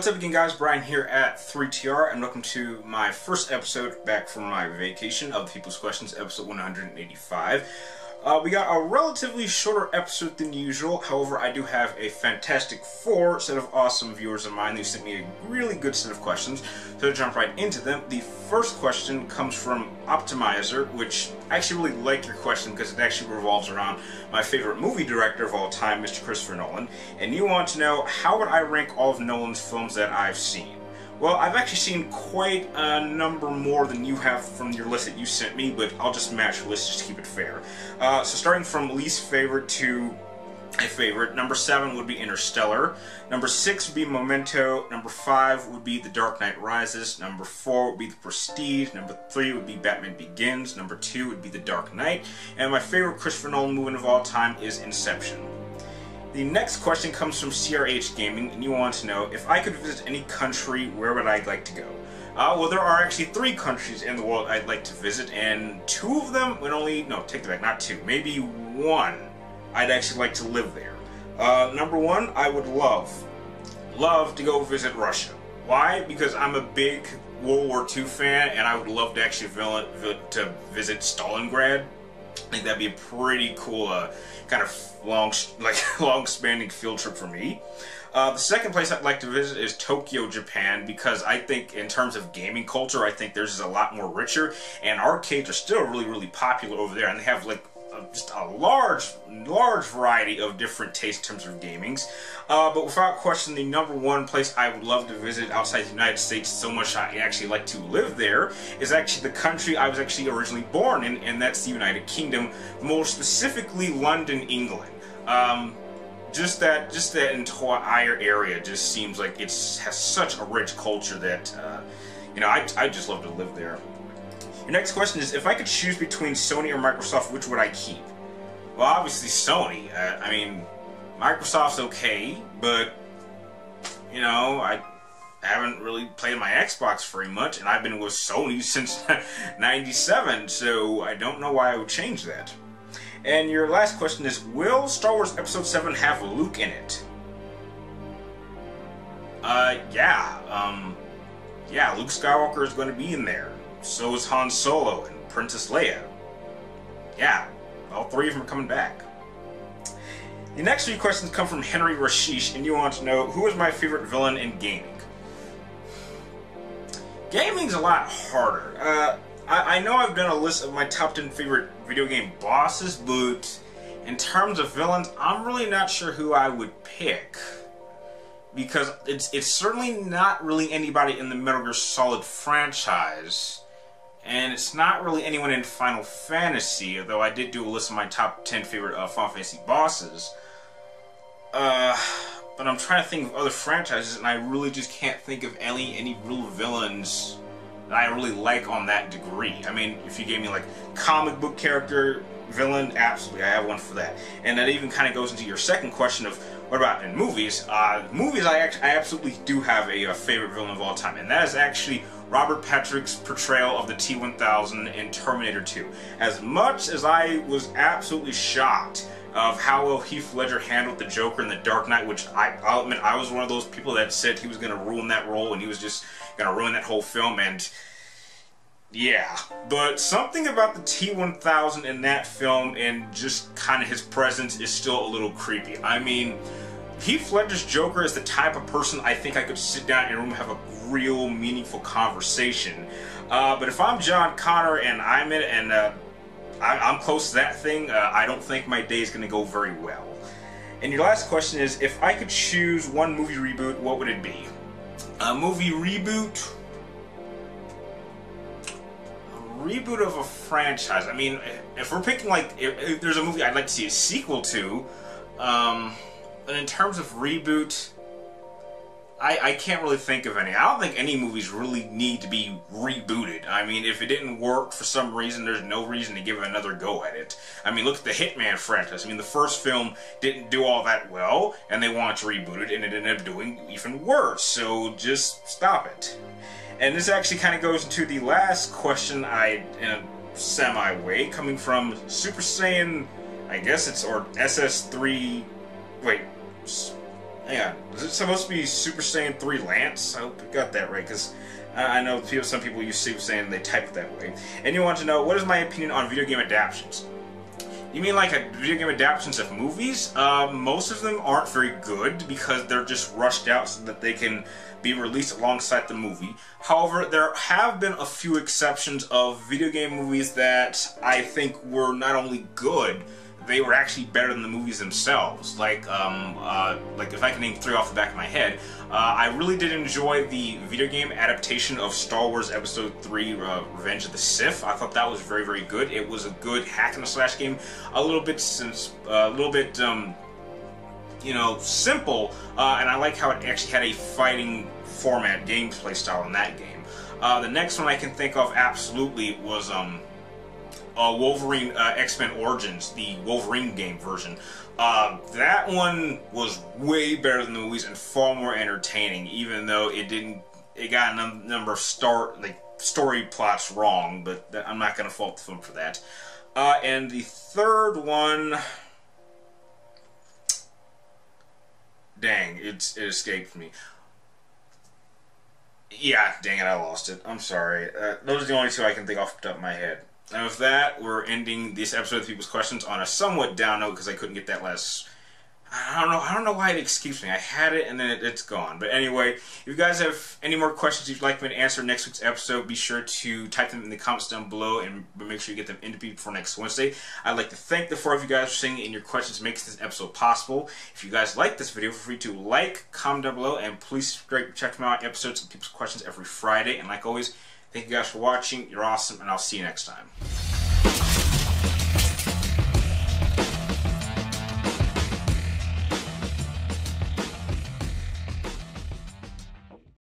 What's up again, guys? Brian here at 3TR, and welcome to my first episode back from my vacation of the People's Questions, episode 185. We got a relatively shorter episode than usual. However, I do have a fantastic set of awesome viewers of mine who sent me a really good set of questions, so to jump right into them. The first question comes from Optimizer, which I actually really like your question because it actually revolves around my favorite movie director of all time, Mr. Christopher Nolan. And you want to know, how would I rank all of Nolan's films that I've seen? Well, I've actually seen quite a number more than you have from your list that you sent me, but I'll just match your list just to keep it fair. So starting from least favorite to a favorite, number 7 would be Interstellar, number 6 would be Memento, number 5 would be The Dark Knight Rises, number 4 would be The Prestige, number 3 would be Batman Begins, number 2 would be The Dark Knight, and my favorite Christopher Nolan movie of all time is Inception. The next question comes from CRH Gaming, and you want to know, if I could visit any country, where would I like to go? Well, there are actually 3 countries in the world I'd like to visit, and 2 of them would take that back, not 2, maybe 1 I'd actually like to live there. Number 1, I would love to go visit Russia. Why? Because I'm a big World War II fan, and I would love to actually visit Stalingrad. I think that'd be a pretty cool, kind of long-spanning field trip for me. The second place I'd like to visit is Tokyo, Japan, because I think in terms of gaming culture, I think theirs is a lot more richer, and arcades are still really popular over there, and they have just a large variety of different tastes in terms of gamings. But without question, the number 1 place I would love to visit outside the United States, so much I actually like to live there, is actually the country I was actually originally born in, and that's the United Kingdom, more specifically London, England. Just that entire area just seems like it has such a rich culture that, I just love to live there. Your next question is, if I could choose between Sony or Microsoft, which would I keep? Well, obviously Sony. I mean, Microsoft's okay, but, I haven't really played my Xbox very much, and I've been with Sony since '97, so I don't know why I would change that. And your last question is, will Star Wars Episode 7 have Luke in it? Yeah, Luke Skywalker is going to be in there. So is Han Solo and Princess Leia. Yeah, all 3 of them are coming back. The next 3 questions come from Henry Rashish, and you want to know, who is my favorite villain in gaming? Gaming's a lot harder. I know I've done a list of my top 10 favorite video game bosses, but in terms of villains, I'm really not sure who I would pick. Because it's certainly not really anybody in the Metal Gear Solid franchise, and it's not really anyone in Final Fantasy, although I did do a list of my top 10 favorite Final Fantasy bosses. But I'm trying to think of other franchises, and I really just can't think of any real villains that I really like on that degree. I mean, if you gave me like comic book character, villain, absolutely, I have one for that. And that even kind of goes into your second question of, what about in movies? Movies, I absolutely do have a favorite villain of all time, and that is actually Robert Patrick's portrayal of the T-1000 in Terminator 2. As much as I was absolutely shocked of how well Heath Ledger handled the Joker in The Dark Knight, which I'll admit I was one of those people that said he was going to ruin that role and he was just going to ruin that whole film, and yeah, but something about the T-1000 in that film and just kind of his presence is still a little creepy. I mean, Heath Ledger's Joker is the type of person I think I could sit down in a room and have a real meaningful conversation. But if I'm John Connor and I'm in it and I'm close to that thing, I don't think my day is going to go very well. And your last question is, if I could choose one movie reboot, what would it be? A movie reboot? Reboot of a franchise. I mean, if we're picking if there's a movie I'd like to see a sequel to, and in terms of reboot, I can't really think of any. I don't think any movies really need to be rebooted. I mean, if it didn't work for some reason, there's no reason to give it another go at it. I mean, look at the Hitman franchise. I mean, the first film didn't do all that well, and they wanted to reboot it, and it ended up doing even worse. So just stop it. And this actually kind of goes into the last question in a semi-way, coming from Super Saiyan, I guess it's, or SS3, wait, hang on, is it supposed to be Super Saiyan 3 Lance? I hope you got that right, because I know some people use Super Saiyan and they type it that way. And you want to know, what is my opinion on video game adaptations? You mean like video game adaptations of movies? Most of them aren't very good because they're just rushed out so that they can be released alongside the movie. However, there have been a few exceptions of video game movies that I think were not only good, they were actually better than the movies themselves. Like if I can name 3 off the back of my head, I really did enjoy the video game adaptation of Star Wars Episode 3, Revenge of the Sith. I thought that was very, very good. It was a good hack and slash game, a little bit you know, simple, and I like how it actually had a fighting format gameplay style in that game. The next one I can think of absolutely was Wolverine X-Men Origins, the Wolverine game version. That one was way better than the movies and far more entertaining, even though it got a number of story plots wrong, but I'm not going to fault the film for that. And the third one, dang, it escaped me. Yeah, dang it, I lost it. I'm sorry. Those are the only 2 I can think off the top of my head. And with that, we're ending this episode of People's Questions on a somewhat down note because I couldn't get that last... I don't know why it escapes me. I had it and then it's gone. But anyway, if you guys have any more questions you'd like me to answer in next week's episode, be sure to type them in the comments down below and make sure you get them into me before next Wednesday. I'd like to thank the 4 of you guys for sending in your questions, making this episode possible. If you guys like this video, feel free to like, comment down below, and please check my episodes of People's Questions every Friday. And like always, thank you guys for watching. You're awesome, and I'll see you next time.